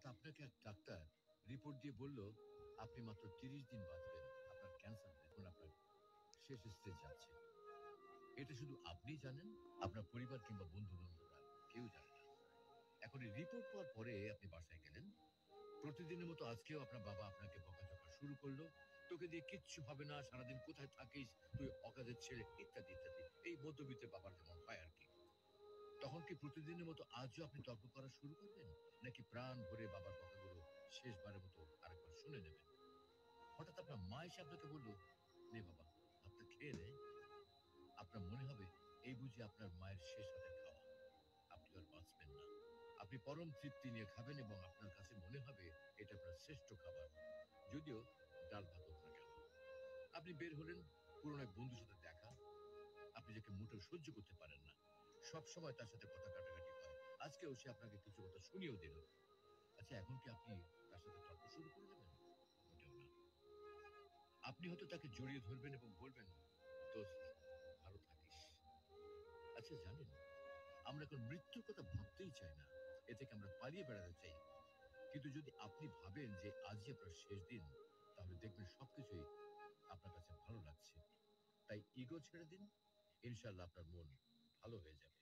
হঠাৎ আপনাকে এক ডাক্তার রিপোর্ট দিয়ে বলল আপনি মাত্র 30 দিন বাঁচবেন, আপনার ক্যান্সার এখন আপনার শেষ স্টেজ যাচ্ছে। এটা শুধু আপনি জানেন, আপনার পরিবার কিংবা বন্ধু বান্ধবরা কেউ জানে না। এখন এই রিপোর্ট পাওয়ার পরে আপনি বাসায় গেলেন, প্রতিদিনের মতো আজকেও আপনার বাবা আপনাকে বকাঝকা শুরু করলো, তোকে দিয়ে কিচ্ছু হবে না, সারাদিন কোথায় থাকিস তুই, অকাজের ছেলে, ইত্যাদি ইত্যাদি। এই মধ্যবিত্তের বাবার যেমন হয় আর কি। তখন কি প্রতিদিনের মতো আজও আপনি তর্ক করা শুরু করবেন, নাকি প্রাণ ভরে বাবার কথাগুলো শেষবারের মতো আরেকবার শুনে নেবেন? হঠাৎ আপনার মা এসে আপনাকে বলল, নে বাবা, ভাতটা খেয়ে নে। আপনার মনে হবে এই বুঝি আপনার মায়ের শেষ হাতের খাওয়া। আপনি আর বাঁচবেন না। আপনি পরম তৃপ্তি নিয়ে খাবেন এবং আপনার কাছে মনে হবে এটা আপনার শ্রেষ্ঠ খাবার, যদিও ডাল ভাত হোক না কেন। আপনি বের হলেন, পুরনো এক বন্ধুর সাথে দেখা, আপনি যাকে মোটেও সহ্য করতে পারেন না, সব সময় তার সাথে কথা কাটাকাটি হয়, আজকেও সে আপনাকে কিছু কথা শুনিয়েও দিল। আচ্ছা, এখন কি আপনি তার সাথে তর্ক শুরু করে দেবেন? মোটেও না। আপনি হয়তো তাকে জড়িয়ে ধরবেন এবং বলবেন, দোস্ত, ভালো থাকিস। আচ্ছা জানেন, আমরা এখন মৃত্যুর কথা ভাবতেই চাই না, এ থেকে আমরা পালিয়ে বেড়াতে চাই। কিন্তু যদি আপনি ভাবেন যে আজই আপনার শেষ দিন, তাহলে দেখবেন সবকিছুই আপনার কাছে ভালো লাগছে। তাই ইগো ছেড়ে দিন, ইনশাল্লাহ আপনার মন ভালো হয়ে যাবে।